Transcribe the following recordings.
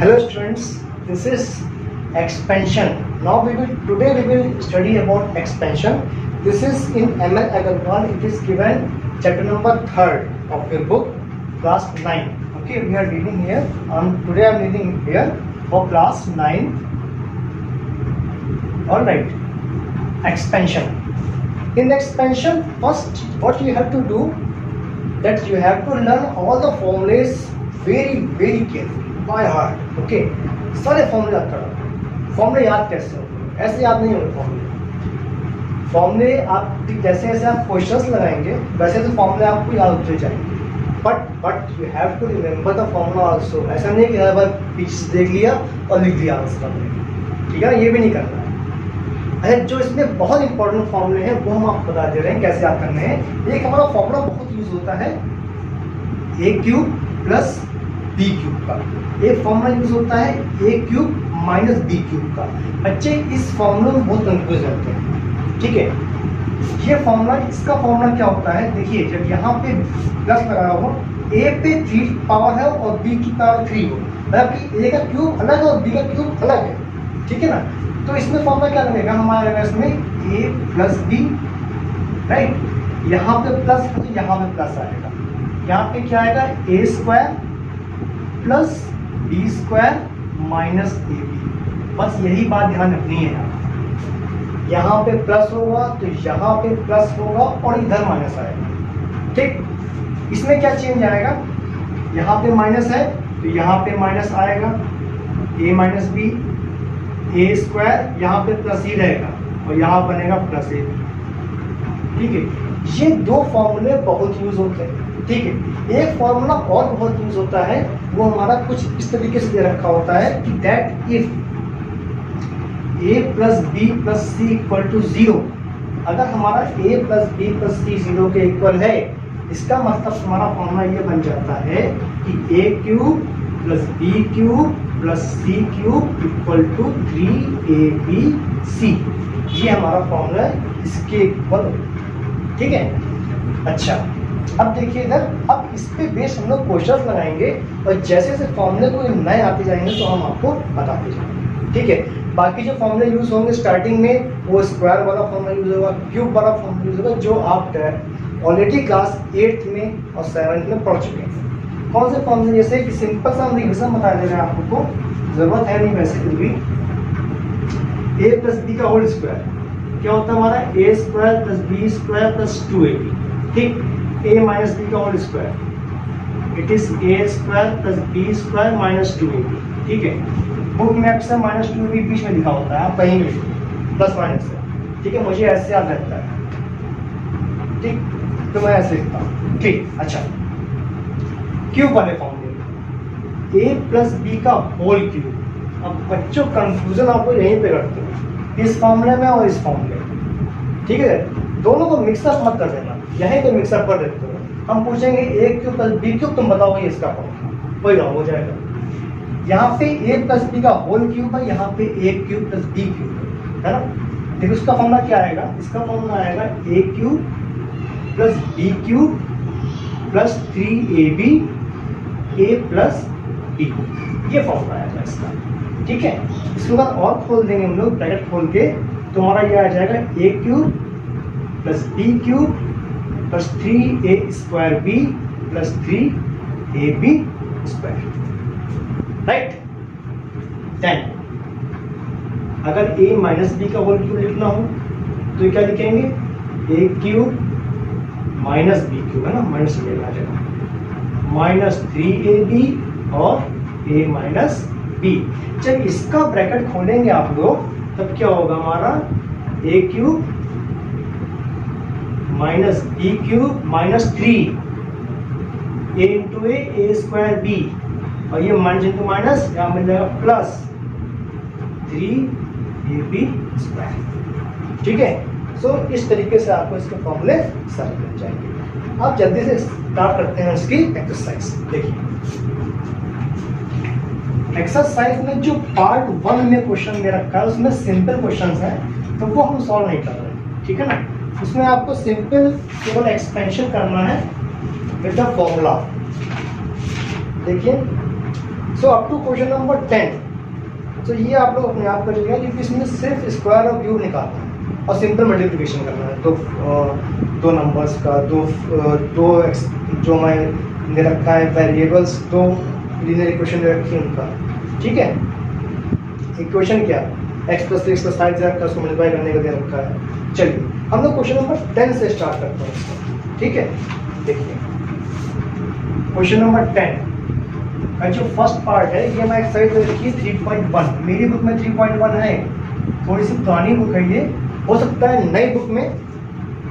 Hello students, this is expansion. Now today we will study about expansion. This is in ML Agarwal. It is given chapter number 3rd of your book, class 9. Okay, we are reading here. Today I am reading here for class 9. All right, expansion. In expansion, first what you have to do, that you have to learn all the formulas very carefully by heart. Okay, सारे फॉर्मूले याद करो. फॉर्मूले याद कैसे हो? ऐसे याद नहीं होंगे फॉर्मूले. फॉर्मूले आप जैसे जैसे आप क्वेश्चंस लगाएंगे वैसे तो फॉर्मूले आपको याद होते जाएंगे. But you have to remember the formula also. ऐसा नहीं कि हर बार पीछे देख लिया और लिख दिया आंसर. ठीक है ना, ये भी नहीं करना है. अच्छा, जो इसमें बहुत इंपॉर्टेंट फॉर्मूले हैं वो हम आपको बता दे रहे हैं कैसे याद करने हैं. एक हमारा फॉर्मूला बहुत यूज होता है ए क्यूब प्लस बी क्यूब का. एक फॉर्मूला यूज होता है ए क्यूब माइनस बी क्यूब का. बच्चे इस फॉर्मूले में बहुत कंफ्यूज रहते हैं. ठीक है, ये फॉर्मूला, इसका फॉर्मूला क्या होता है? देखिए, जब यहाँ पे प्लस लगाया हो, ए पे 3 पावर है और बी की पावर 3 हो, मतलब कि ए का क्यूब अलग है और बी का क्यूब अलग है. ठीक है ना, तो इसमें फॉर्मूला क्या लगेगा हमारे इसमें ए प्लस बी. राइट, यहाँ पे प्लस है तो यहाँ पे प्लस आएगा. यहाँ पे क्या आएगा? A square plus B square minus A B. बस यही बात ध्यान रखनी है. यहाँ पे प्लस होगा तो यहाँ पे प्लस होगा और इधर माइनस आएगा. ठीक, इसमें क्या चेंज आएगा? यहाँ पे माइनस है तो यहाँ पे माइनस आएगा, ए माइनस बी. ए स्क्वायर यहाँ पे प्लस ही रहेगा और यहाँ बनेगा प्लस ए. ठीक है, ये दो फॉर्मूले बहुत यूज होते हैं. ठीक है, एक फॉर्मूला और बहुत यूज होता है, वो हमारा कुछ इस तरीके से दे रखा होता है कि that if a plus b plus c equal to 0, अगर हमारा a plus b plus c 0 के इक्वल है, इसका मतलब हमारा फॉर्मूला ये बन जाता है कि A cube plus B cube plus C cube equal to 3ab/c. ये हमारा फॉर्मूला है, इसके इक्वल. ठीक है, अच्छा अब देखिए इधर, अब इस पे बेस हम लोग क्वेश्चंस लगाएंगे और जैसे जैसे फॉर्मूले को नए आते जाएंगे तो हम आपको बताते जाएंगे. ठीक है, बाकी जो फॉर्मूले यूज होंगे स्टार्टिंग में वो स्क्वायर वाला फॉर्मूला यूज होगा, क्यूब वाला फॉर्मूला यूज होगा, जो आप ऑलरेडी क्लास 8th में और 7th में पढ़ चुके हैं. कौन से फॉर्मूले? जैसे कि सिंपल सा हम रिविजन बता दे रहे हैं आपको, जरूरत है नहीं वैसे फिर भी. ए प्लस बी का होल स्क्वायर क्या होता है हमारा? A square plus B square plus 2ab. ठीक, ए माइनस बी का whole square, it is A square plus B square minus 2ab. ठीक है, बुक में अक्सर माइनस 2ab बीच में लिखा होता है, आप कहीं भी प्लस माइनस है. ठीक है, मुझे ऐसे याद रहता है. ठीक, तो मैं ऐसे लिखता हूँ. ठीक, अच्छा क्यूब वाले फॉर्मूले, ए प्लस बी का होल क्यूब. अब बच्चों कंफ्यूजन आपको यहीं पे करते हो, इस फॉर्मूले में और इस फॉर्मूले में. ठीक है, दोनों को मिक्सअप मत कर देना, यहीं पे मिक्सअप कर देते हो. हम पूछेंगे ए क्यूब प्लस बी क्यूब, तुम बताओ ये इसका फॉर्मूला, वही हो जाएगा. यहाँ पे ए प्लस बी का होल क्यूब है, यहाँ पे ए क्यूब प्लस बी क्यूब है ना. देखो इसका फॉर्मूला क्या आएगा? इसका फॉर्मूला आएगा A cube plus B cube plus 3ab A plus B. ये फॉर्मूला आएगा इसका. ठीक है, इसके बाद और खोल देंगे हम लोग, ब्रैकेट खोल के, तो हमारा ये आ जाएगा a cube plus B cube plus 3a² b plus 3ab². Right, then अगर a माइनस बी का होल क्यूब लिखना हो तो क्या लिखेंगे? A cube minus b cube है ना, माइनस आ जाएगा, माइनस 3ab और a माइनस बी. जब इसका ब्रैकेट खोलेंगे आप लोग तब क्या होगा हमारा? A cube minus b cube minus 3 a into a square b, और ये माइनस इंटू माइनस यहाँ मिल जाएगा प्लस 3ab². ठीक है, सो इस तरीके से आपको इसके फॉर्मूले समझ मिल जाएंगे. आप जल्दी से स्टार्ट करते हैं इसकी एक्सरसाइज. देखिए एक्सरसाइज में जो पार्ट 1 में क्वेश्चन में रखा है उसमें सिंपल क्वेश्चन है, तो वो हम सॉल्व नहीं कर रहे हैं. ठीक है ना, उसमें आपको सिंपल केवल एक्सपेंशन करना है विद द फॉर्मूला. देखिए so up to question number 10, तो ये आप लोग अपने आप करिएगा क्योंकि इसमें सिर्फ स्क्वायर ऑफ क्यूब निकालना है और सिंपल मल्टीप्लिकेशन करना है। तो दो नंबर्स का दो जो मैं दे रखा है वेरिएबल्स, दो लीनियर इक्वेशन दे रखी है उनका, ठीक है। इक्वेशन क्या, x प्लस 3 प्लस 5 दे रखा है, उसको मल्टीप्लाई करने का दे रखा है। चलिए हम लोग क्वेश्चन नंबर 10 से स्टार्ट करते हैं इसको, ठीक है। देखिए क्वेश्चन नंबर 10 का जो फर्स्ट पार्ट है, ये मैं एक्सरसाइज रखी 3.1, मेरी बुक में 3.1 है, थोड़ी सी पुरानी बुक है ये, हो सकता है नई बुक में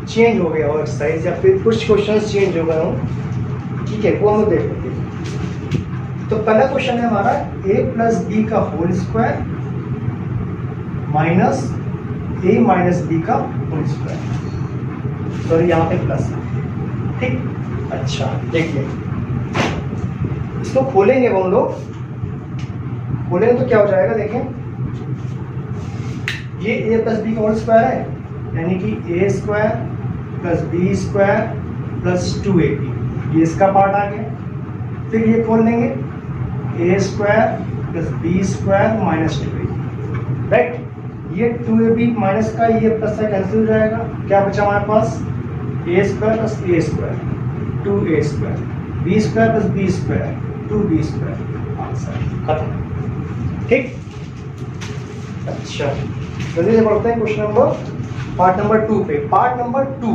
चेंज हो गया हो एक्सरसाइज या फिर कुछ क्वेश्चंस चेंज हो गए हो, ठीक है, वो हम लोग देख लेंगे। तो पहला क्वेश्चन है हमारा a प्लस बी का whole square minus a minus B का होल स्क्वायर, सॉरी यहाँ पे प्लस है, ठीक। अच्छा देखिए इसको खोलेंगे, वो हम लोग खोलेंगे तो क्या हो जाएगा, देखें ये a प्लस बी का होल स्क्वायर है, यानी कि a square plus B square plus 2ab, ये इसका पार्ट आ गया। फिर ये खोल लेंगे a square plus B square minus 2ab, right. ये 2ab माइनस का ये प्लस से कैंसिल हो जाएगा, क्या बचा हमारे पास, a square plus a square 2a square, b square plus b square 2b square, answer खत्म, ठीक। अच्छा जल्दी से पढ़ते हैं क्वेश्चन नंबर पार्ट नंबर 2 पे। पार्ट नंबर 2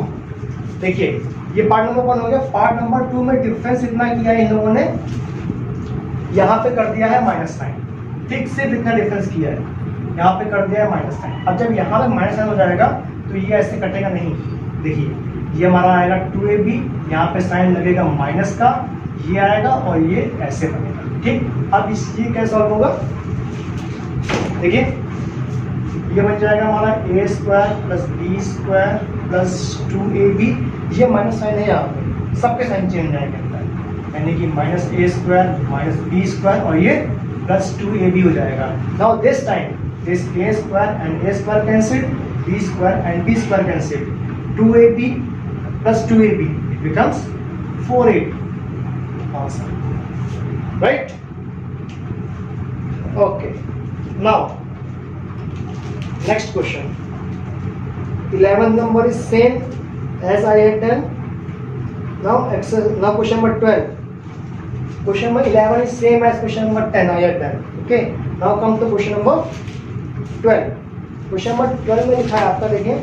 देखिए, ये पार्ट नंबर 1 हो गया। पार्ट नंबर 2 में डिफरेंस इतना किया है इन लोगों ने, यहाँ पे कर दिया है माइनस साइन, ठीक, सिर्फ इतना डिफरेंस किया है, यहाँ पे कर दिया है माइनस साइन। अब जब यहाँ पे माइनस साइन हो जाएगा तो ये ऐसे कटेगा नहीं, देखिए ये हमारा आएगा 2ab, यहाँ पे साइन लगेगा माइनस का, ये आएगा और ये ऐसे बनेगा, ठीक। अब ये कैसे सॉल्व होगा, देखिए ये बन जाएगा हमारा a square plus B square plus 2ab, ये माइनस साइन है यहाँ पे, सबके साइन चेंज आएंगे, यानी कि minus a square minus b square और ये प्लस 2ab हो जाएगा। Now this time this a square and a square cancel, b square and b square cancel, 2ab plus 2ab it becomes 4ab, answer, right? Okay, now next question, 11th number is same as I had done. Now question number 12, question number 11 is same as question number 10 I had done, okay. Now come to question number 12. question number 12 में लिखा है आपका, देखिए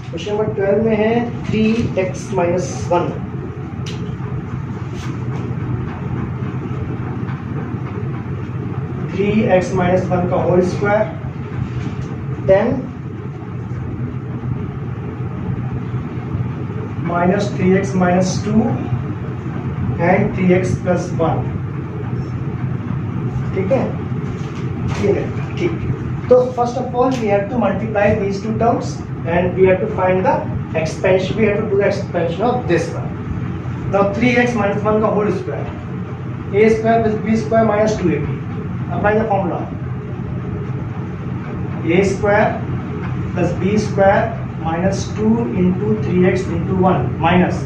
question number 12 में है 3x minus 1, x minus 1 का whole square, 10 minus 3x minus 2 and 3x plus 1, ठीक है, ठीक। तो first of all we have to multiply these two terms and we have to find the expansion, we have to do the expansion of this one. Now 3x minus 1 का whole square, a square plus b square minus 2ab, apply the formula, a square plus b square minus 2 into 3x into 1 minus,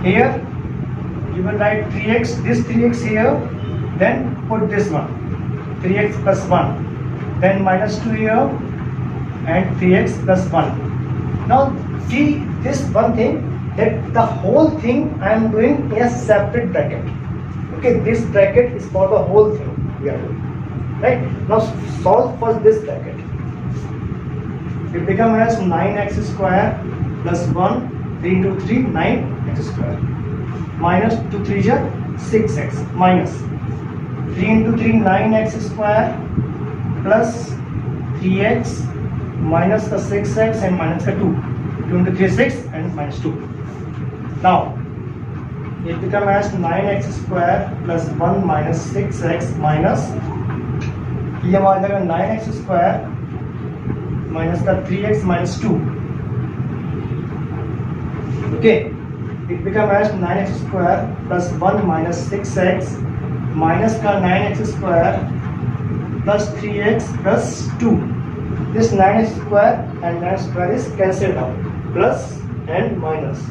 here you will write 3x, this 3x here, then put this one 3x plus 1, then minus 2 here and 3x plus 1. Now see this one thing, that the whole thing I am doing in a separate bracket, okay, this bracket is for the whole thing we are doing, right? Now solve for this bracket, it become as 9x square plus 1, 3 into 3 9x square minus 2 3 is 6x minus 3 into 3 9x square plus 3x minus the 6x and minus the 2, 2 into 3 6 and minus 2. Now it becomes as 9x square plus 1 minus 6x minus, ये हमारा जाएगा 9x square minus the 3x minus 2, okay, it becomes as 9x square plus 1 minus 6x minus का 9x square plus 3x plus 2. This 9x square and 9 square is cancelled out. plus and minus,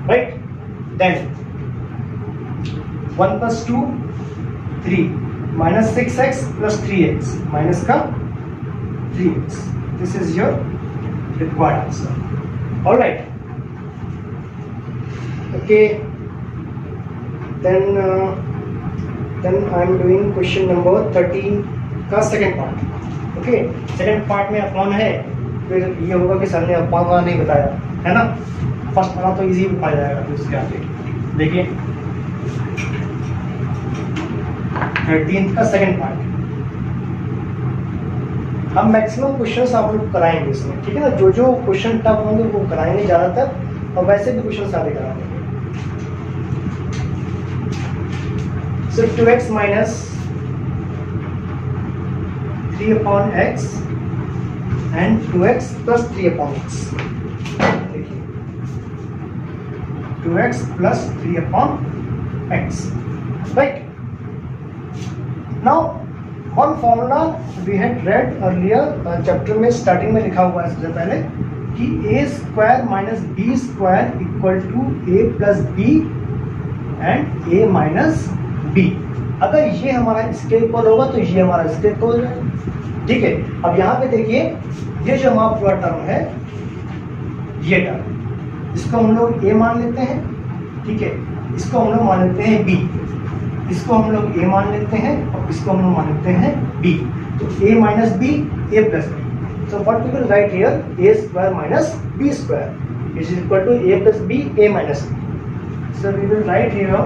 right? Then 1 plus 2 3 minus 6x plus 3x minus का 3x. This is your required answer. All right. Okay. Then I am doing question number 13 का second part. Okay. Second part में upon है, फिर ये होगा कि sir ने upon वाला नहीं बताया, है ना? फर्स्ट वाला तो इजी आ जाएगा, फिर उसके आगे देखिए 13 का सेकंड पार्ट. हम मैक्सिमम क्वेश्चंस आप लोग कराएंगे इसमें, ठीक है ना? जो जो क्वेश्चन टफ होंगे वो कराएंगे ज़्यादातर, और वैसे भी क्वेश्चन सारे कराएंगे. So 2x minus 3 upon x and 2x plus 3 upon x. 2x plus 3 upon x. Right? Now, one formula we had read earlier chapter में starting में लिखा हुआ है सबसे पहले कि a square minus b square equal to a plus b and a minus b. अगर ये हमारा इसके इक्वल होगा तो ये हमारा इसके इक्वल है, ठीक है? अब यहाँ पे देखिए, ये जो हमारा पूरा टर्म है, ये टर्म, इसको हम लोग a मान लेते हैं, ठीक है? इसको हम लोग मान लेते हैं b, इसको हम लोग a मान लेते हैं, और इसको हम लोग मान लेते हैं b. तो a minus b, a plus b. So what we will write here, a square minus b square is equal to a plus b, a minus b. So we will write here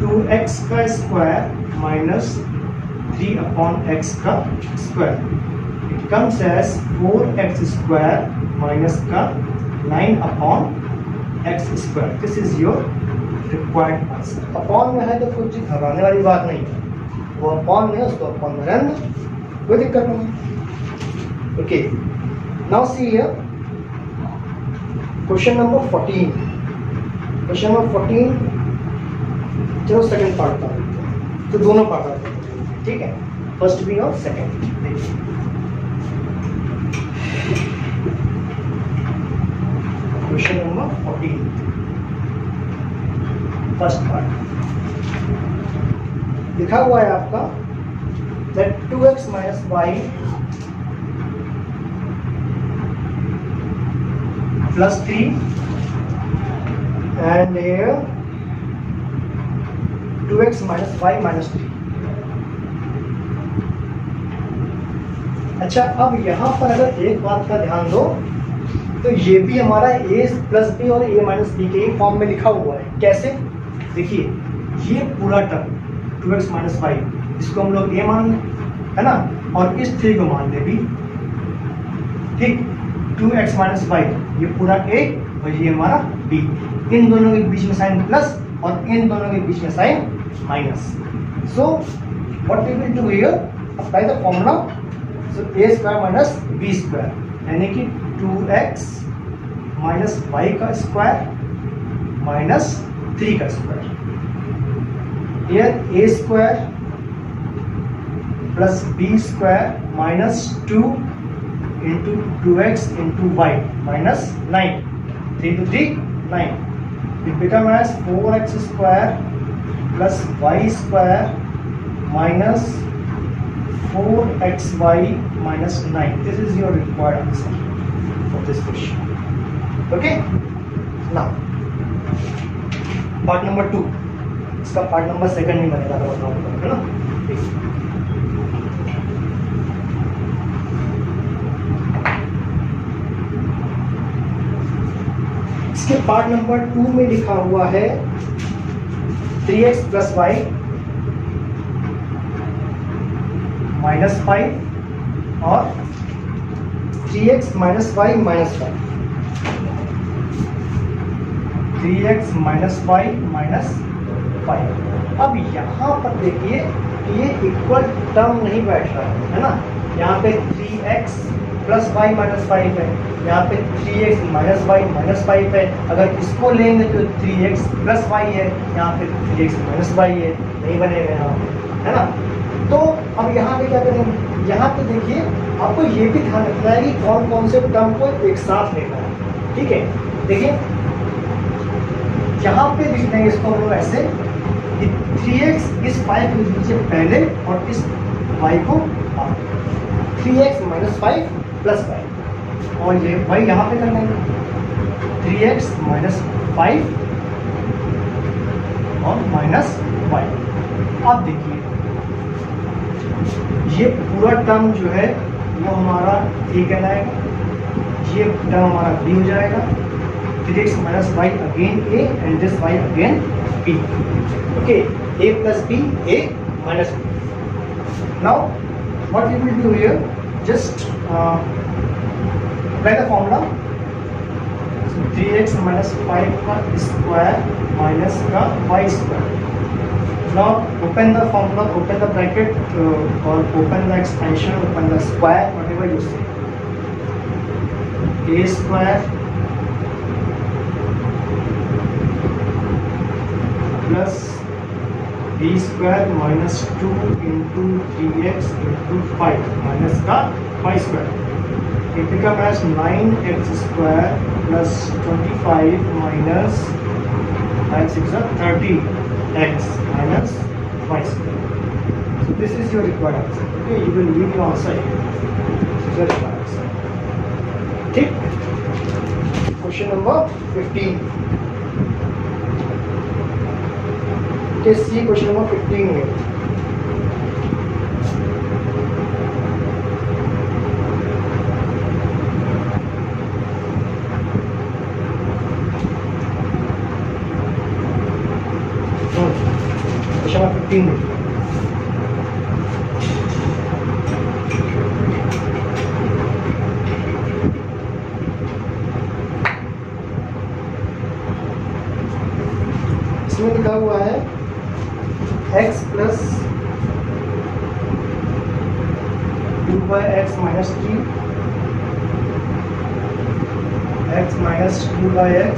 2x का square minus 3 upon x का square. It comes as 4x square minus का 9 upon x square. This is your required answer. Upon में है तो कुछ घबराने वाली बात नहीं है, वो अपॉन में है, उसको अपॉन में रहने दो, कोई दिक्कत नहीं. Okay, now see here question number 14. Question number 14, चलो सेकंड पार्ट का तो दोनों पार्ट आते हैं, ठीक है? फर्स्ट भी और सेकंड. देखिए क्वेश्चन नंबर 14 फर्स्ट पार्ट लिखा हुआ है आपका that 2x minus y plus 3 and here 2x minus y minus 3. अच्छा, अब यहाँ पर अगर एक बात का ध्यान दो तो ये भी हमारा a प्लस बी और a माइनस बी के ही फॉर्म में लिखा हुआ है. कैसे? देखिए, ये पूरा टर्म 2x माइनस वाई, इसको हम लोग a मान लें, है ना? और इस 3 को मान लें b, ठीक? 2x माइनस वाई, ये पूरा a और ये हमारा b. इन दोनों के बीच में साइन प्लस और इन दोनों के बीच में sign minus. So what we will do here, apply the formula. So a square minus b square, यानी कि 2x माइनस वाई का स्क्वायर माइनस 3 का square. Here a square plus b square minus 2 into 2x into y minus 9. 3 to 3 9. It becomes as 4x square plus y square minus 4xy minus 9. This is your required answer for this question. Okay? Now, part number 2. इसका part number 2 नहीं बनेगा, तो बताऊँ, है ना? इसके part number 2 में लिखा हुआ है 3x प्लस वाई माइनस 5 और 3x minus y minus 5. 3x minus y minus 5. अब यहाँ पर देखिए, ये इक्वल टर्म नहीं बैठ रहा है ना? यहाँ पे 3x प्लस वाई माइनस 5 है, यहाँ पे 3x माइनस वाई माइनस 5 है. अगर इसको लेंगे तो 3x प्लस वाई है, यहाँ पे 3x माइनस वाई है, नहीं बनेगा यहाँ पे, है ना? तो अब यहाँ पे क्या करेंगे, यहाँ पे देखिए आपको ये भी ध्यान रखना है कि कौन कौन से टर्म को एक साथ लेना है, ठीक है। देखिए यहाँ पे लिख देंगे इसको हम लोग ऐसे, 3x इस 5 को लीजिए पहले और इस y को 3x माइनस 5 प्लस 5, और ये y यहाँ पे कर लेंगे 3x माइनस 5 और माइनस y। अब देखिए ये पूरा टर्म जो है वो हमारा a कहलाएगा, ये टर्म हमारा b हो जाएगा, 3x minus y again a and this y again b। Okay, a plus b, a minus b। Now what we will do here, just apply the formula। 3x minus 5 का square minus का y square. Now open the formula, open the bracket or open the expansion, open the square, whatever you say। a square plus b square minus 2 into 3x into 5 minus का y square। It becomes as 9x square plus 25 minus x is 30x minus y square। So this is your required answer। Okay, you will leave your answer here। This is your required answer। ठीक, question number 15। Okay, see question number 15 here। Question number 15। इसमें लिखा हुआ है x plus 2/x minus 3, x minus 2/x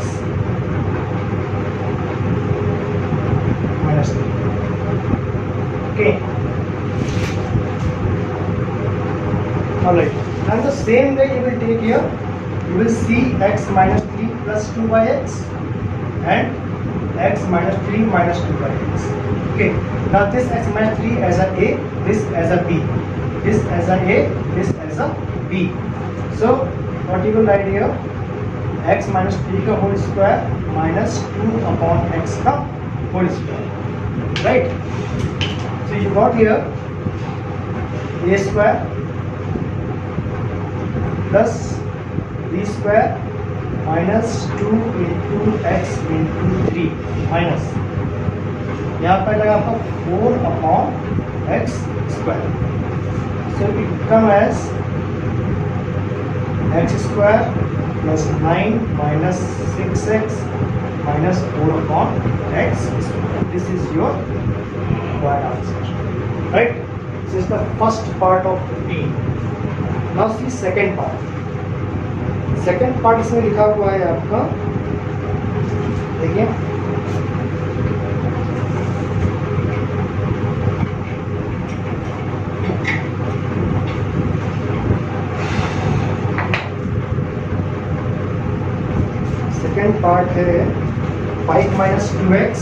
minus 3। Okay, alright, and the same way you will take here, you will see x minus 3 plus 2/x and x minus 3 minus 2/x। Okay, now this x minus 3 as a, this as a b, this as a, this as a b। So what you will write here, x minus 3 का whole square minus 2 upon x का whole square, right? So you got here a square plus b square minus 2 into x into 3 minus यहाँ पर लगा आपका 4 upon x square। So it become as x square plus 9 minus 6x minus 4 upon x square। This is your required answer, right? This is the first part of 15। Now see second part। Second part इसमें लिखा हुआ है आपका, देखिए second part है 5 minus 2x,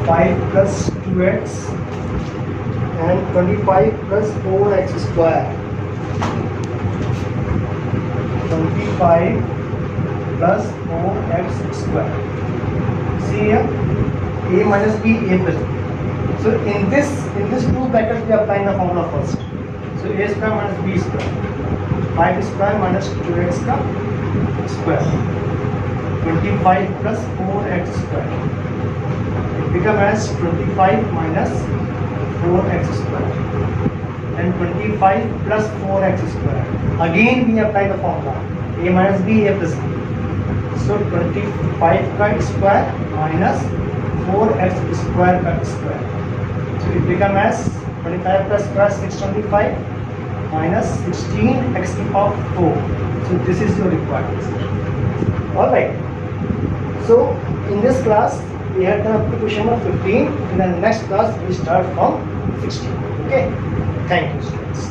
5 plus 2x and 25 plus 4x square। 25 plus 4x square। See here, a minus b, a plus b। So in this two brackets we are applying the formula first। So a square minus b square, 5 square minus 2x का square, 25 plus 4x square। It become as 25 minus 4x square and 25 plus 4x square। Again we apply the formula a minus b, a plus b। So 25 का square minus 4x square का square। So it become as 25 plus square 625 minus 16x to the power 4। So this is your required answer। All right, so in this class we have done up to question number 15. In the next class, we start from 16. Okay. Thank you, students.